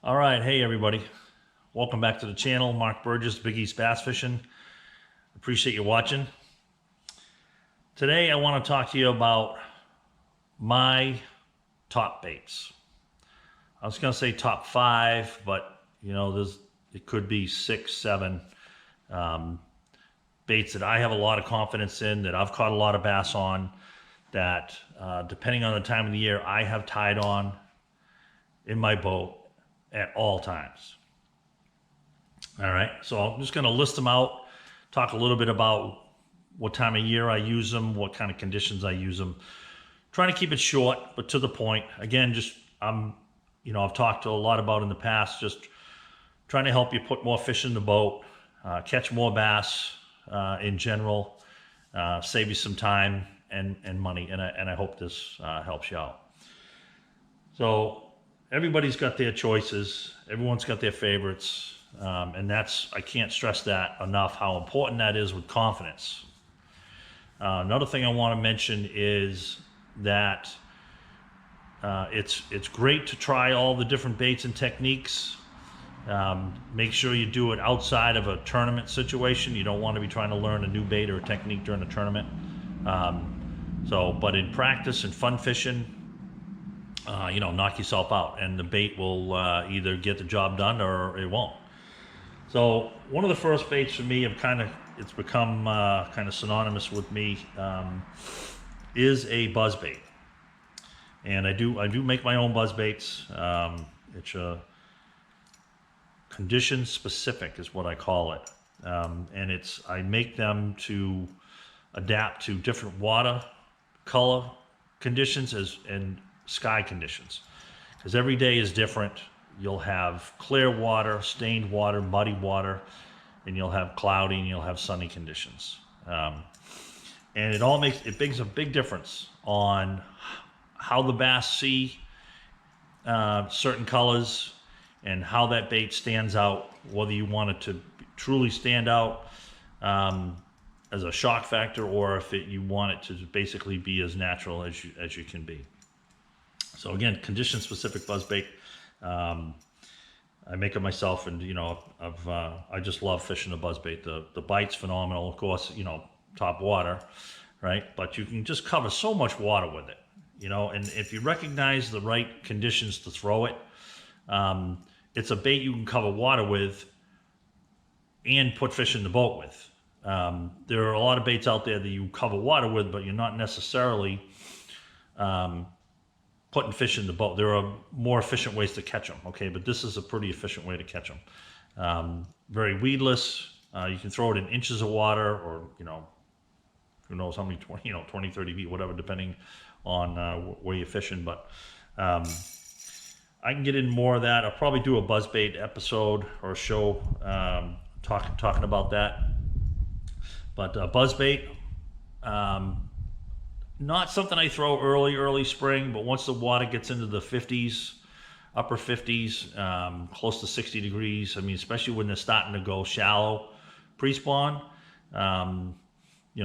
All right, hey everybody. Welcome back to the channel. Mark Burgess, Big East Bass Fishing. Appreciate you watching. Today I want to talk to you about my top baits. I was going to say top 5, but it could be 6, 7 baits that I have a lot of confidence in, that I've caught a lot of bass on, that depending on the time of the year, I have tied on in my boat at all times. All right, so I'm just going to list them out, talk a little bit about what time of year I use them, what kind of conditions I use them. Trying to keep it short, but to the point. Again, I've talked a lot about in the past, just trying to help you put more fish in the boat, catch more bass in general, save you some time and money, and I hope this helps you out. So everybody's got their choices, everyone's got their favorites, and I can't stress that enough, how important that is with confidence. Another thing I want to mention is that it's great to try all the different baits and techniques. Make sure you do it outside of a tournament situation. You don't want to be trying to learn a new bait or a technique during a tournament. But in practice and fun fishing, knock yourself out, and the bait will either get the job done or it won't. So one of the first baits for me, it's become kind of synonymous with me, is a buzzbait. And I do make my own buzzbaits. It's a condition specific is what I call it. And I make them to adapt to different water, color conditions and sky conditions, because every day is different. You'll have clear water, stained water, muddy water, and you'll have cloudy and you'll have sunny conditions. And it makes a big difference on how the bass see certain colors and how that bait stands out, whether you want it to truly stand out as a shock factor, or if you want it to basically be as natural as you can be. So again, condition specific buzzbait. I make it myself, and I just love fishing a buzzbait. The bite's phenomenal, of course. Top water, right? But you can just cover so much water with it. And if you recognize the right conditions to throw it, it's a bait you can cover water with and put fish in the boat with. There are a lot of baits out there that you cover water with, but you're not necessarily putting fish in the boat. There are more efficient ways to catch them, okay? But this is a pretty efficient way to catch them. Very weedless. You can throw it in inches of water, or, who knows how many, 20, 30 feet, whatever, depending on where you're fishing. But I can get in more of that. I'll probably do a buzzbait episode or a show talking about that. But buzzbait, not something I throw early spring, but once the water gets into the 50s, upper 50s, close to 60 degrees, especially when they're starting to go shallow pre-spawn,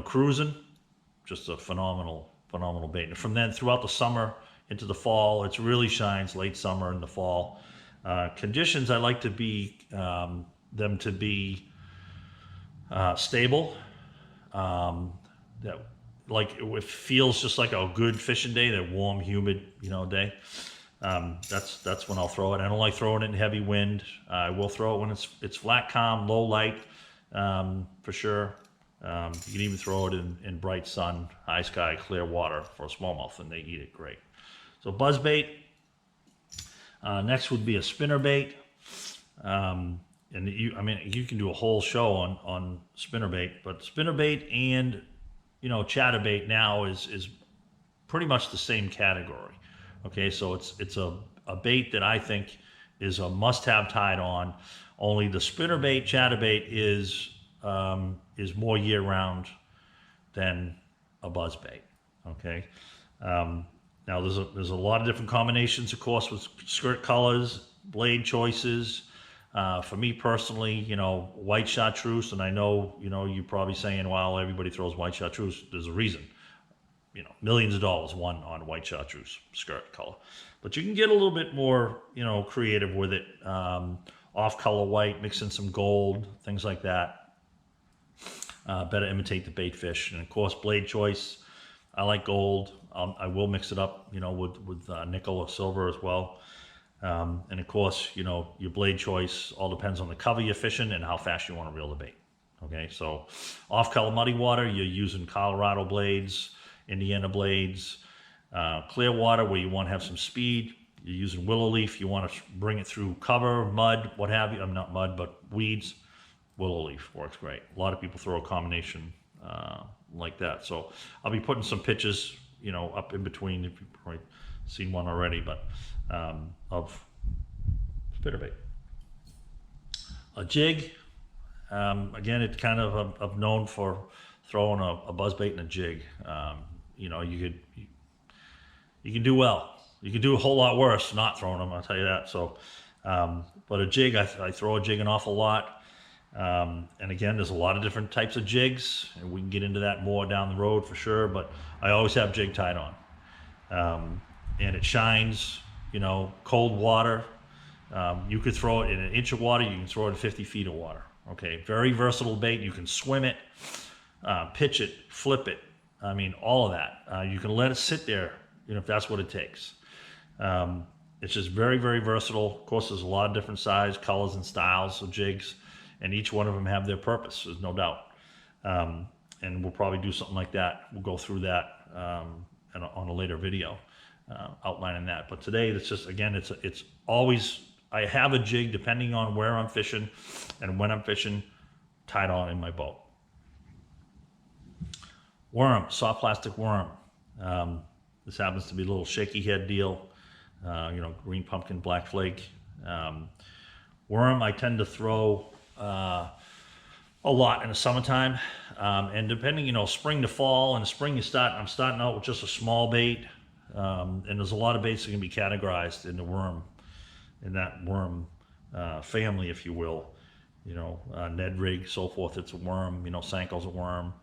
cruising, just a phenomenal bait. And from then throughout the summer into the fall, it really shines late summer and the fall. Conditions, I like to be them to be stable, it feels just like a good fishing day, that warm, humid, day. That's when I'll throw it. I don't like throwing it in heavy wind. I will throw it when it's flat, calm, low light, for sure. You can even throw it in bright sun, high sky, clear water for a smallmouth, and they eat it great. So buzzbait. Next would be a spinnerbait. And you can do a whole show on spinnerbait, but spinnerbait and chatterbait now is pretty much the same category. Okay, so it's a bait that I think is a must-have tied on. Only the spinnerbait, chatterbait is more year-round than a buzzbait. Okay, now there's a lot of different combinations, of course, with skirt colors, blade choices. For me personally, white chartreuse, and I know, you're probably saying, well, everybody throws white chartreuse. There's a reason. millions of dollars won on white chartreuse skirt color. But you can get a little bit more, creative with it. Off color white, mix in some gold, things like that. Better imitate the bait fish. And of course, blade choice. I like gold. I will mix it up, with nickel or silver as well. And of course, your blade choice all depends on the cover you're fishing and how fast you want to reel the bait. Okay, so off-color muddy water, you're using Colorado blades, Indiana blades. Clear water, where you want to have some speed, you're using willow leaf. You want to bring it through cover, mud, what have you. I'm not mud, but weeds. Willow leaf works great. A lot of people throw a combination like that. So I'll be putting some pictures, up in between, if you've probably seen one already, but of spinnerbait. A jig, again, it's kind of known for throwing a buzzbait and a jig. You can do well. You can do a whole lot worse not throwing them, I'll tell you that. So, but a jig, I throw a jig an awful lot. And again, there's a lot of different types of jigs, and we can get into that more down the road for sure, but I always have jig tied on. And it shines, cold water. You could throw it in an inch of water, you can throw it in 50 feet of water. Okay, very versatile bait. You can swim it, pitch it, flip it. I mean, all of that. You can let it sit there, if that's what it takes. It's just very, very versatile. Of course, there's a lot of different size, colors, and styles of jigs, and each one of them have their purpose, there's no doubt. And we'll probably do something like that. We'll go through that on a later video, outlining that. But today, it's just, again, it's always, I have a jig depending on where I'm fishing and when I'm fishing, tied on in my boat. Worm, soft plastic worm. This happens to be a little shaky head deal. Green pumpkin, black flake. Worm, I tend to throw a lot in the summertime. And depending, spring to fall, in the spring I'm starting out with just a small bait. And there's a lot of baits that can be categorized in the worm, in that worm family, if you will. Ned rig, so forth, it's a worm. Sanko's a worm.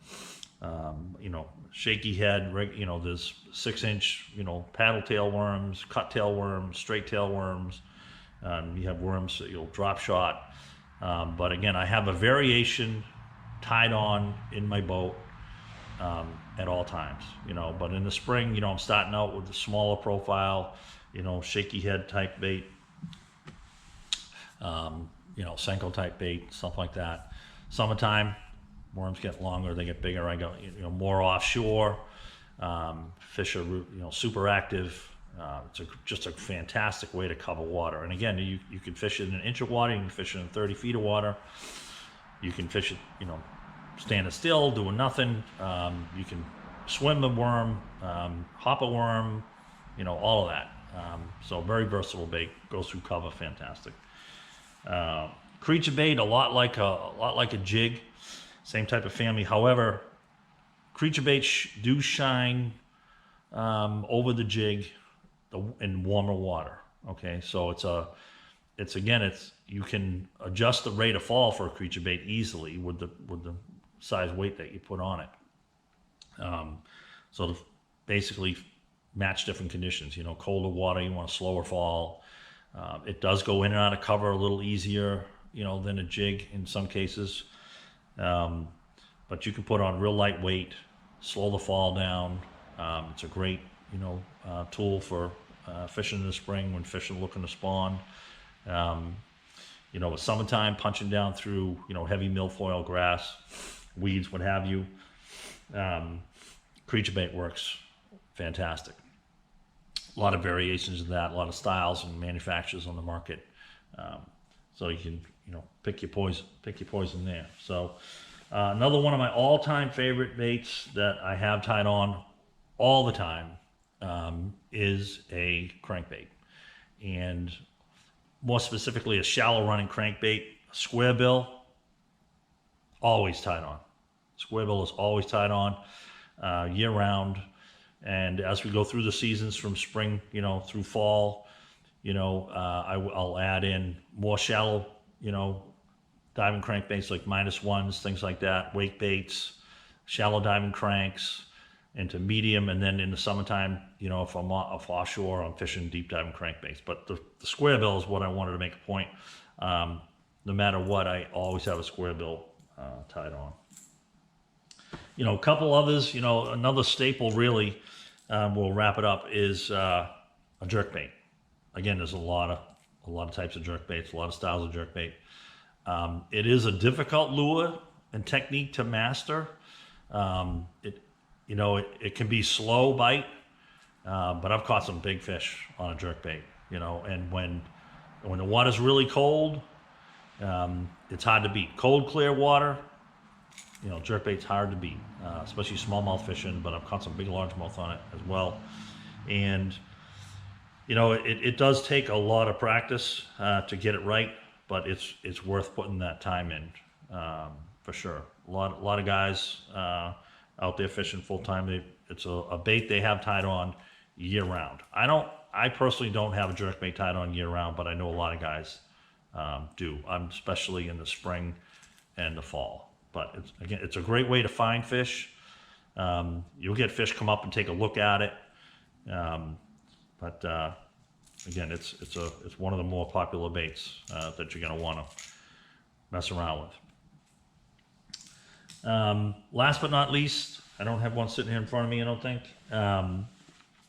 Shaky head, there's 6-inch, paddle tail worms, cut tail worms, straight tail worms. You have worms that you'll drop shot. But again, I have a variation tied on in my boat at all times, but in the spring, I'm starting out with a smaller profile, shaky head type bait, Senko type bait, stuff like that. Summertime, worms get longer, they get bigger. I go, more offshore. Fish are, super active. It's just a fantastic way to cover water. And again, you can fish it in an inch of water. You can fish it in 30 feet of water. You can fish it, standing still, doing nothing. You can swim the worm, hop a worm, all of that. So very versatile bait, goes through cover, fantastic. Creature bait, a lot like a jig. Same type of family. However, creature baits do shine over the jig in warmer water. Okay, so you can adjust the rate of fall for a creature bait easily with the size weight that you put on it. So to basically match different conditions. Colder water, you want a slower fall. It does go in and out of cover a little easier, than a jig in some cases. But you can put on real light weight, slow the fall down. It's a great, tool for fishing in the spring when fish are looking to spawn. With summertime, punching down through, heavy milfoil, grass, weeds, what have you. Creature bait works fantastic. A lot of variations of that, a lot of styles and manufacturers on the market. So you can, pick your poison there. So another one of my all-time favorite baits that I have tied on all the time is a crankbait, and more specifically a shallow running crankbait. Square bill, always tied on. Square bill is always tied on year round. And as we go through the seasons from spring, through fall, I'll add in more shallow, diving crankbaits like -1s, things like that, wake baits, shallow diving cranks, into medium, and then in the summertime, if I'm offshore, I'm fishing deep diving crankbaits. But the square bill is what I wanted to make a point. No matter what, I always have a square bill tied on. A couple others, another staple really, we'll wrap it up, is a jerkbait. Again, there's a lot of types of jerkbaits, a lot of styles of jerkbait. It is a difficult lure and technique to master. It can be slow bite, but I've caught some big fish on a jerkbait. And when the water's really cold, it's hard to beat. Cold, clear water, jerkbait's hard to beat, especially smallmouth fishing, but I've caught some big largemouth on it as well. And, it does take a lot of practice to get it right, but it's worth putting that time in, for sure. A lot of guys out there fishing full time, it's a bait they have tied on year round. I personally don't have a jerkbait tied on year round, but I know a lot of guys do, especially in the spring and the fall. But it's a great way to find fish. You'll get fish come up and take a look at it. But again, it's one of the more popular baits that you're going to want to mess around with. Last but not least, I don't have one sitting here in front of me, I don't think,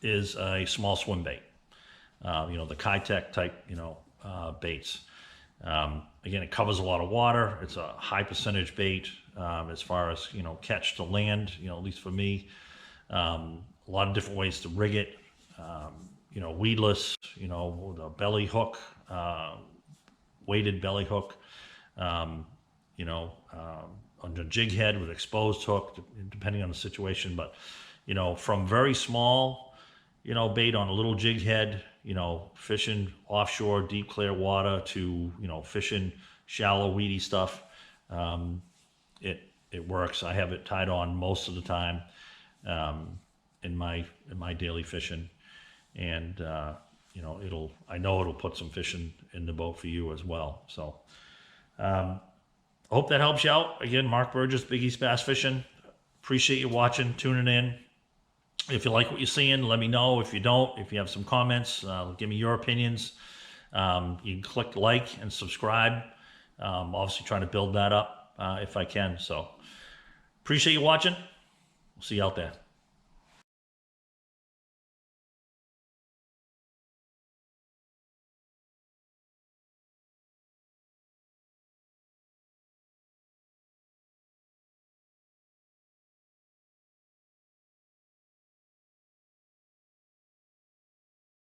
is a small swim bait. The Kitech type, baits. Again, it covers a lot of water. It's a high percentage bait as far as, catch to land, at least for me. A lot of different ways to rig it. Weedless, with a belly hook, weighted belly hook, on a jig head with exposed hook, depending on the situation. But, from very small, bait on a little jig head, fishing offshore, deep, clear water to, fishing shallow, weedy stuff. It works. I have it tied on most of the time in my daily fishing. And, I know it'll put some fish in the boat for you as well. So, hope that helps you out. Again, Mark Burgess, Big East Bass Fishing. Appreciate you watching, tuning in. If you like what you're seeing, let me know. If you don't, if you have some comments, give me your opinions. You can click like and subscribe. Obviously trying to build that up if I can. So appreciate you watching. We'll see you out there.